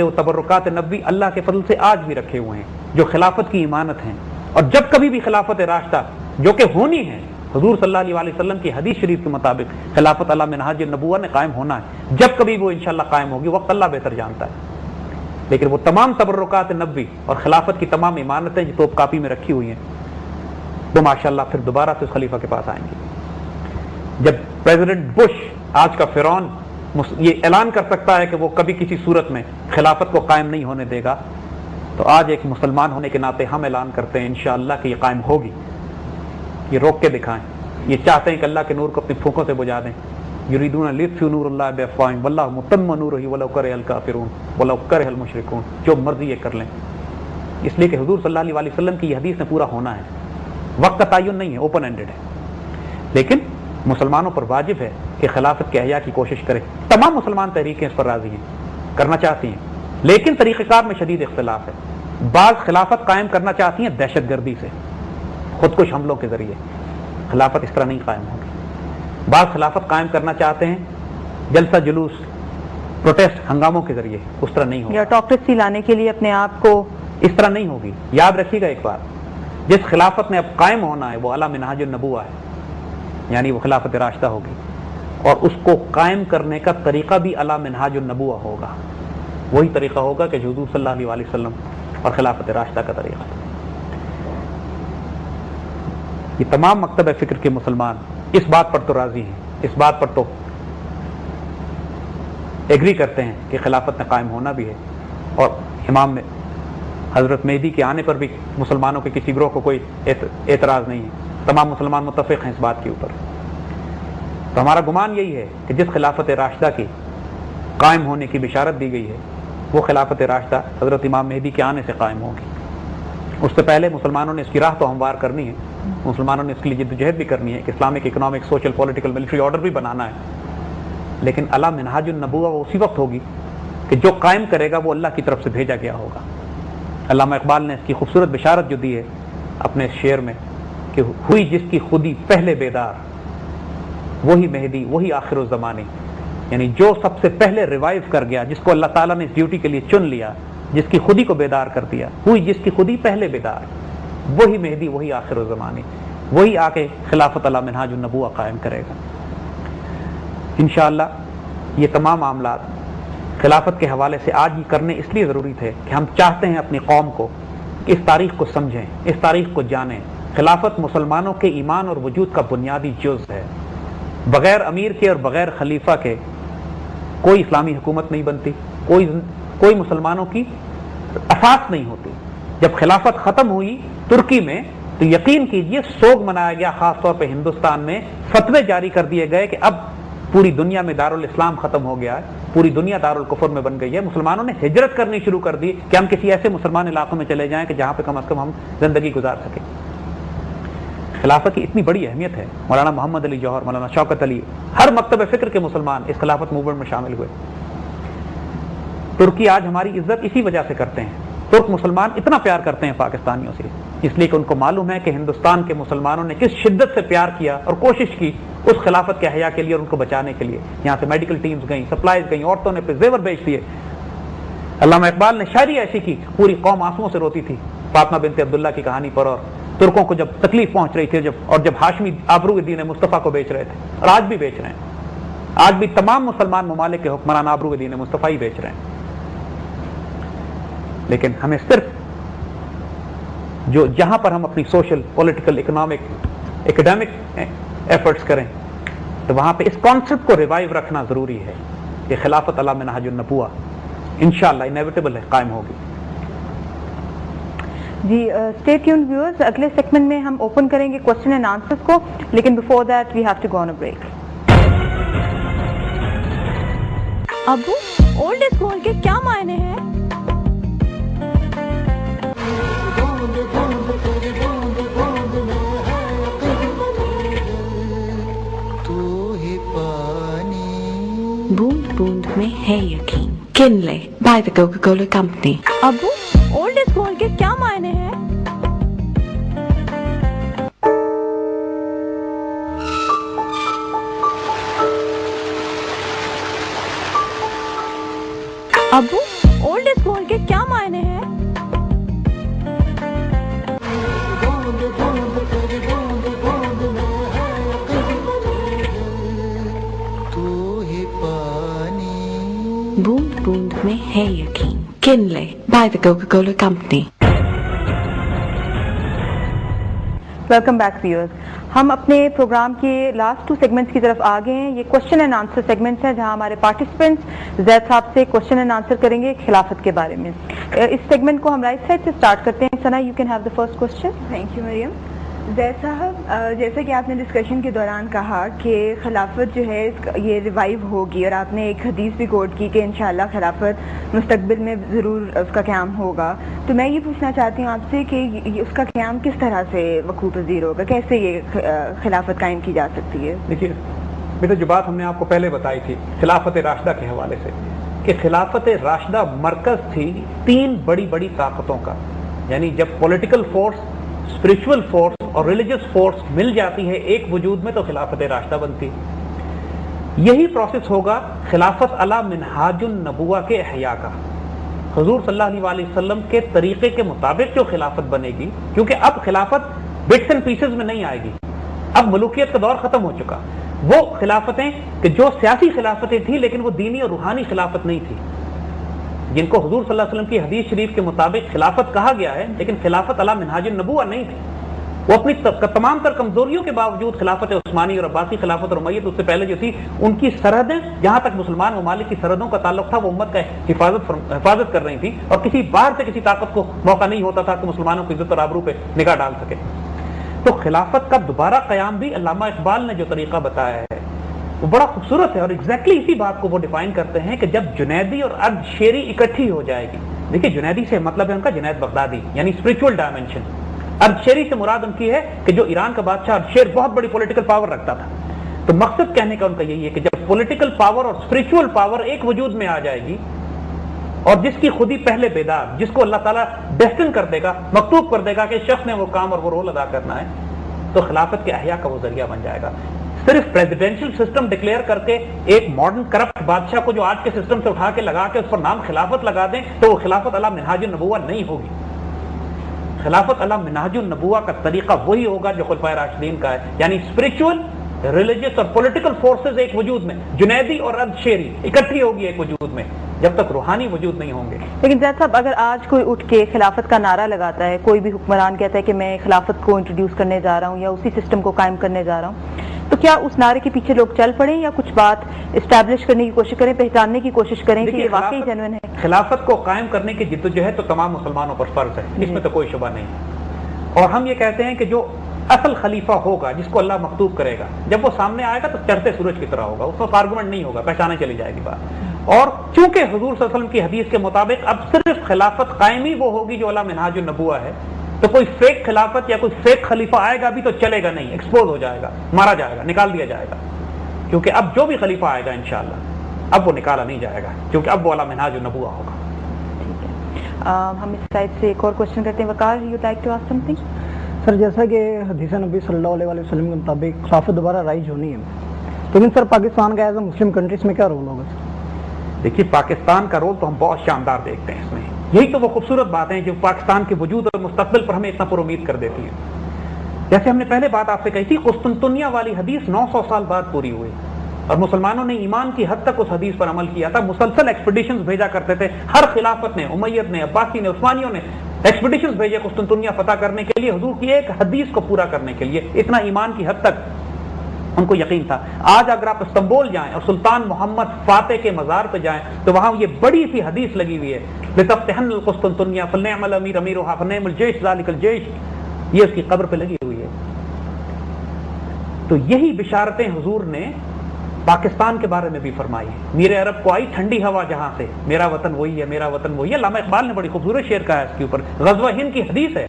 वो तबर्रुकात नबी अल्लाह के फजल से आज भी रखे हुए हैं, जो खिलाफत की इमानत हैं। और जब कभी भी खिलाफत राशिदा जो कि होनी है, हुजूर सल्लल्लाहु अलैहि वसल्लम की हदीस शरीफ के मुताबिक खिलाफत अला मिनहाज नबुव्वह ने कायम होना है। जब कभी वो इंशाअल्लाह कायम होगी, वक्त अल्लाह बेहतर जानता है। लेकिन वो तमाम तबर्रुकात नबी और खिलाफत की तमाम इमानतें जो तोप कापी में रखी हुई हैं, वो माशाअल्लाह फिर दोबारा से उस खलीफा के पास आएंगी। जब प्रेसिडेंट बुश, आज का फिरौन, ये ऐलान कर सकता है कि वो कभी किसी सूरत में खिलाफत को कायम नहीं होने देगा, तो आज एक मुसलमान होने के नाते हम ऐलान करते हैं इंशाअल्लाह कि ये कायम होगी। ये रोक के दिखाएं। ये चाहते हैं कि अल्लाह के नूर को अपनी फूंकों से बुझा दें। युरीदून लियुत्फिउ नूरल्लाहि बिअफ़वाहिहिम वल्लाहु मुतिम्मु नूरिही वलौ करिहल काफ़िरून वलौ करिहल मुशरिकून। जो मर्जी ये कर लें, इसलिए कि हुजूर सल्लल्लाहु अलैहि वसल्लम की ये हदीस में पूरा होना है। वक्त का तयन नहीं है, ओपन एंडेड है। लेकिन मुसलमानों पर वाजिब है कि खिलाफत के अहया की कोशिश करें। तमाम मुसलमान तहरीकें इस पर राजी हैं, करना चाहती हैं, लेकिन तरीक़ेकार में शदीद इख्तिलाफ है। बाज़ खिलाफत कायम करना चाहती हैं दहशतगर्दी से, खुदकुश हमलों के जरिए। खिलाफत इस तरह नहीं कायम होगी। बाज़ खिलाफत कायम करना चाहते हैं जलसा जुलूस, प्रोटेस्ट, हंगामों के जरिए, उस तरह नहीं होगी। या ऑटोक्रेसी लाने के लिए अपने आप को, इस तरह नहीं होगी। याद रखिएगा एक बात, जिस खिलाफत ने अब कायम होना है वो अला मिनहाज नबुव्वह है, यानी वो खिलाफत राशिदा होगी, और उसको कायम करने का तरीका भी अला मिनहाज नबुव्वह होगा। वही तरीका होगा कि हुजूर सल्लल्लाहु अलैहि वसल्लम और खिलाफत राशिदा का तरीका। ये तमाम मकतब फिक्र के मुसलमान इस बात पर तो राजी हैं, इस बात पर तो एग्री करते हैं कि खिलाफत ने कायम होना भी है, और इमाम में हजरत मेहदी के आने पर भी मुसलमानों के किसी ग्रोह को कोई एतराज़ नहीं है। तमाम मुसलमान मुत्तफ़िक़ हैं इस बात के ऊपर। तो हमारा गुमान यही है कि जिस खिलाफत राशिदा की कायम होने की बिशारत दी गई है, वो खिलाफत राशिदा हजरत इमाम मेहदी के आने से कायम होगी। उससे पहले मुसलमानों ने इसकी राह तो हमवार करनी है, मुसलमानों ने इसके लिए जिद्दोजहद भी करनी है कि Islamic, economic, social, political, military order भी बनाना है। लेकिन अला मिनहाज नबुव्वह वो उसी वक्त होगी कि जो कायम करेगा वो अल्लाह की तरफ से भेजा गया होगा। अल्लामा इकबाल ने इसकी खूबसूरत बिशारत जो दी है अपने शेर में कि हुई जिसकी खुदी पहले बेदार, वही मेहदी, वही आखिर ज़माने, यानी जो सबसे पहले रिवाइव कर गया, जिसको अल्लाह ताला ने इस ड्यूटी के लिए चुन लिया, जिसकी खुदी को बेदार कर दिया, हुई जिसकी खुदी पहले बेदार, वही मेहदी, वही आखिर ज़माने, वही आके खिलाफत अला मिनहाज नबुव्वह कायम करेगा इंशाअल्लाह। ये तमाम मामलात खिलाफत के हवाले से आज ही करने इसलिए ज़रूरी थे कि हम चाहते हैं अपनी कौम को इस तारीख़ को समझें, इस तारीख़ को जानें। खिलाफत मुसलमानों के ईमान और वजूद का बुनियादी जुज़ है। बग़ैर अमीर के और बग़ैर खलीफा के कोई इस्लामी हुकूमत नहीं बनती, कोई मुसलमानों की असास नहीं होती। जब खिलाफत ख़त्म हुई तुर्की में, तो यकीन कीजिए सोग मनाया गया। ख़ास तौर पर हिंदुस्तान में फतवे जारी कर दिए गए कि अब पूरी दुनिया में दारुल इस्लाम ख़त्म हो गया है, पूरी दुनिया दारुल कुफ्र में बन गई है। मुसलमानों ने हिजरत करनी शुरू कर दी कि हम किसी ऐसे मुसलमान इलाकों में चले जाएं कि जहाँ पे कम अज़ कम हम ज़िंदगी गुजार सकें। खिलाफत की इतनी बड़ी अहमियत है। मौलाना मोहम्मद अली जौहर, मौलाना शौकत अली, हर मकतब फ़िक्र के मुसलमान इस खिलाफत मूवमेंट में शामिल हुए। तुर्की आज हमारी इज्जत इसी वजह से करते हैं। तुर्क मुसलमान इतना प्यार करते हैं पाकिस्तानियों से, इसलिए कि उनको मालूम है कि हिंदुस्तान के मुसलमानों ने किस शिद्दत से प्यार किया और कोशिश की उस खिलाफत के हया के लिए और उनको बचाने के लिए। यहाँ से मेडिकल टीम्स गई, सप्लाईज गई, औरतों ने फिर जेवर बेच दिए। अल्लामा इकबाल ने शायरी ऐसी की, पूरी कौम आंसुओं से रोती थी फातिमा बिनते अब्दुल्ला की कहानी पर, और तुर्कों को जब तकलीफ पहुंच रही थी, जब हाशमी आबरू-ए-दीन मुस्तफ़ा को बेच रहे थे, और आज भी बेच रहे हैं। आज भी तमाम मुसलमान ममालिक के हुक्मरान आबरू-ए-दीन मुस्तफ़ा ही बेच रहे हैं। लेकिन हमें सिर्फ जहां पर हम अपनी social, political, economic, academic efforts करें, तो वहां पे इस कॉन्सेप्ट को रिवाइव रखना जरूरी है कि खिलाफत अला मिनहाज नबुव्वह इंशाअल्लाह इनेविटेबल है, कायम होगी। जी, स्टे ट्यून्ड व्यूअर्स, अगले सेगमेंट में हम ओपन करेंगे क्वेश्चन एंड आंसर्स को, लेकिन before that we have to go on a break. अब्बू, ओल्ड इज गोल्ड के क्या मायने हैं? बूंद बूंद में है यकीन। Kinley by the Coca Cola company. अब्बू, ओल्ड इज गोल्ड के क्या मायने हैं? अब्बू, ओल्ड में है यकीन। Kinley by the Coca-Cola Company. Welcome back viewers. हम अपने प्रोग्राम के लास्ट 2 सेगमेंट्स की तरफ आ गए हैं। ये क्वेश्चन एंड आंसर सेगमेंट्स हैं जहां हमारे पार्टिसिपेंट्स जैद साहब से क्वेश्चन एंड आंसर करेंगे खिलाफत के बारे में। इस सेगमेंट को हम राइट साइड से स्टार्ट करते हैं। Sana, you can have the first question. Thank you Maryam. Zaid साहब, जैसा कि आपने डिस्कशन के दौरान कहा कि खिलाफत जो है ये रिवाइव होगी, और आपने एक हदीस भी कोट की कि इंशाल्लाह खिलाफत मुस्तकबिल में ज़रूर उसका क़याम होगा, तो मैं ये पूछना चाहती हूँ आपसे कि उसका क़याम किस तरह से वक़ूअ पज़ीर होगा, कैसे ये खिलाफत कायम की जा सकती है? देखिए बेटा, जो बात हमने आपको पहले बताई थी खिलाफत राशिदा के हवाले से कि खिलाफत राशिदा मरकज थी 3 बड़ी बड़ी ताकतों का, यानी जब पॉलिटिकल फोर्स, स्पिरिचुअल फोर्स और रिलीजियस फोर्स मिल जाती है एक वजूद में तो खिलाफत राशिदा बनती। यही प्रोसेस होगा खिलाफत अला मिनहाजुन नबुवा के अहया का। हुजूर सल्लल्लाहु अलैहि वसल्लम के तरीके के मुताबिक जो खिलाफत बनेगी, क्योंकि अब खिलाफत बिट्स एंड पीसेस में नहीं आएगी, अब मलूकियत का दौर खत्म हो चुका। वो खिलाफतें कि जो सियासी खिलाफतें थी लेकिन वो दीनी और रूहानी खिलाफत नहीं थी, जिनको हुजूर सल्लल्लाहु अलैहि वसल्लम की हदीस शरीफ के मुताबिक खिलाफत कहा गया है, लेकिन खिलाफत अला मिनहाजुन नबुवा नहीं थी। वो अपनी तमाम तर कमजोरियों के बावजूद खिलाफत उस्मानी और अब्बासी खिलाफत और उमय्यद उससे पहले जो थी, उनकी सरहदें जहां तक मुसलमान ममालिक की सरहदों का ताल्लुक था वो उम्मत का हिफाजत कर रही थी, और किसी बाहर से किसी ताकत को मौका नहीं होता था कि मुसलमानों की इज्जत और आबरू पे निगाह डाल सके। तो खिलाफत का दोबारा कयाम भी अल्लामा इकबाल ने जो तरीका बताया है वो बड़ा खूबसूरत है, और एग्जैक्टली इसी बात को वो डिफाइन करते हैं कि जब जुनैदी और अर्द-शेरी इकट्ठी हो जाएगी। देखिए, जुनैदी से मतलब है उनका जुनैद बगदादी, यानी स्पिरिचुअल डायमेंशन। अर्द-शेरी से मुराद उनकी है कि जो ईरान का बादशाह अर्द-शेर बहुत बड़ी पॉलिटिकल पावर रखता था। तो मकसद कहने का उनका यही है कि जब पॉलिटिकल पावर और स्पिरिचुअल पावर एक वजूद में आ जाएगी, और जिसकी खुदी पहले बेदार, जिसको अल्लाह ताला डेस्टिन कर देगा, मकतूब कर देगा कि शख्स ने वो काम और वो रोल अदा करना है, तो खिलाफत के अहया का वो जरिया बन जाएगा। सिर्फ प्रेसिडेंशियल सिस्टम डिक्लेयर करके एक मॉडर्न करप्ट बादशाह को जो आज के सिस्टम से उठा के लगा के उस पर नाम खिलाफत लगा दें तो वो खिलाफत अला मिनहाजुन नबुवा नहीं होगी। खिलाफत अला मिनहाजुन नबुवा का तरीका वही होगा जो खुलफाए राशिदीन का है, यानी स्पिरिचुअल, रिलीजियस और पॉलिटिकल फोर्सेस एक वजूद में, जुनैदी और अर्द-शेरी इकट्ठी होगी एक वजूद में, जब तक रूहानी वजूद नहीं होंगे। लेकिन जैद साहब, अगर आज कोई उठ के खिलाफत का नारा लगाता है, कोई भी हुक्मरान कहता है कि मैं खिलाफत को इंट्रोड्यूस करने जा रहा हूँ या उसी सिस्टम को कायम करने जा रहा हूँ, तो क्या उस नारे के पीछे लोग चल पड़े या कुछ बात इस्टेब्लिश करने की कोशिश करें, पहचानने की कोशिश करें कि ये वाकई जेन्युइन है? खिलाफत को कायम करने की जिद्दोजहद तो तमाम मुसलमानों पर फर्ज है, इसमें तो कोई शुबा नहीं। और हम ये कहते हैं कि जो असल खलीफा होगा, जिसको अल्लाह मकतूब करेगा, जब वो सामने आएगा तो चढ़ते सूरज की तरह होगा, उसमें आर्गुमेंट नहीं होगा, पहचाने चली जाएगी बात। और चूंकि हुजूर सल्लल्लाहु अलैहि वसल्लम की हदीस के मुताबिक अब सिर्फ खिलाफत कायम ही वो होगी जो अला मिनहाजुन नबुवा है, तो कोई फेक खिलाफत या कोई फेक खलीफा आएगा भी तो चलेगा नहीं, एक्सपोज हो जाएगा, मारा जाएगा, निकाल दिया जाएगा। क्योंकि अब जो भी खलीफा आएगा इंशाअल्लाह अब वो निकाला नहीं जाएगा, क्योंकि अब वो अला मिनहाजुन नबुवा होगा। हम इस साइड से एक और क्वेश्चन करते हैं। Waqar, you like to ask something? Sir, जैसा कि हदीस नबी सल्लल्लाहु अलैहि वसल्लम के मुताबिक खिलाफत दोबारा राइज होनी है, लेकिन सर पाकिस्तान का एज अ मुस्लिम कंट्री में क्या रोल होगा? देखिए, पाकिस्तान का रोल तो हम बहुत शानदार देखते हैं इसमें। यही तो वो खूबसूरत बातें हैं जो पाकिस्तान के वजूद और मुस्तकबिल पर हमें इतना पुरुमीद कर देती है। जैसे हमने पहले बात आपसे कही थी, कुस्तुनतुनिया वाली हदीस 900 साल बाद पूरी हुई, और मुसलमानों ने ईमान की हद तक उस हदीस पर अमल किया था। मुसलसल एक्सपीडिशंस भेजा करते थे, हर खिलाफत ने, उमय्यद ने, अब्बासी ने, उस्मानियों ने एक्सपीडिशंस भेजे कुस्तुनतुनिया फतह करने के लिए, हुजूर की एक हदीस को पूरा करने के लिए। इतना ईमान की हद तक उनको यकीन था। आज अगर आप इस्तांबुल जाएं और सुल्तान मोहम्मद फातेह के मजार पे जाएं तो वहां ये बड़ी सी हदीस लगी हुई है, लितफ्तहन्नल कुस्तुनतुनिया फलनिअमल अमीर अमीरुहा फनिअमल जैश ज़ालिकल जैश, ये उसकी कब्र पे लगी हुई है। तो यही बिशारतें हुजूर ने पाकिस्तान के बारे में भी फरमाई है। मेरे अरब को आई ठंडी हवा जहां से, मेरा वतन वही है, मेरा वतन वही है। अल्लामा इकबाल ने बड़ी खूबसूरत शेर कहा है इसके ऊपर, ग़ज़वा हिंद की हदीस है।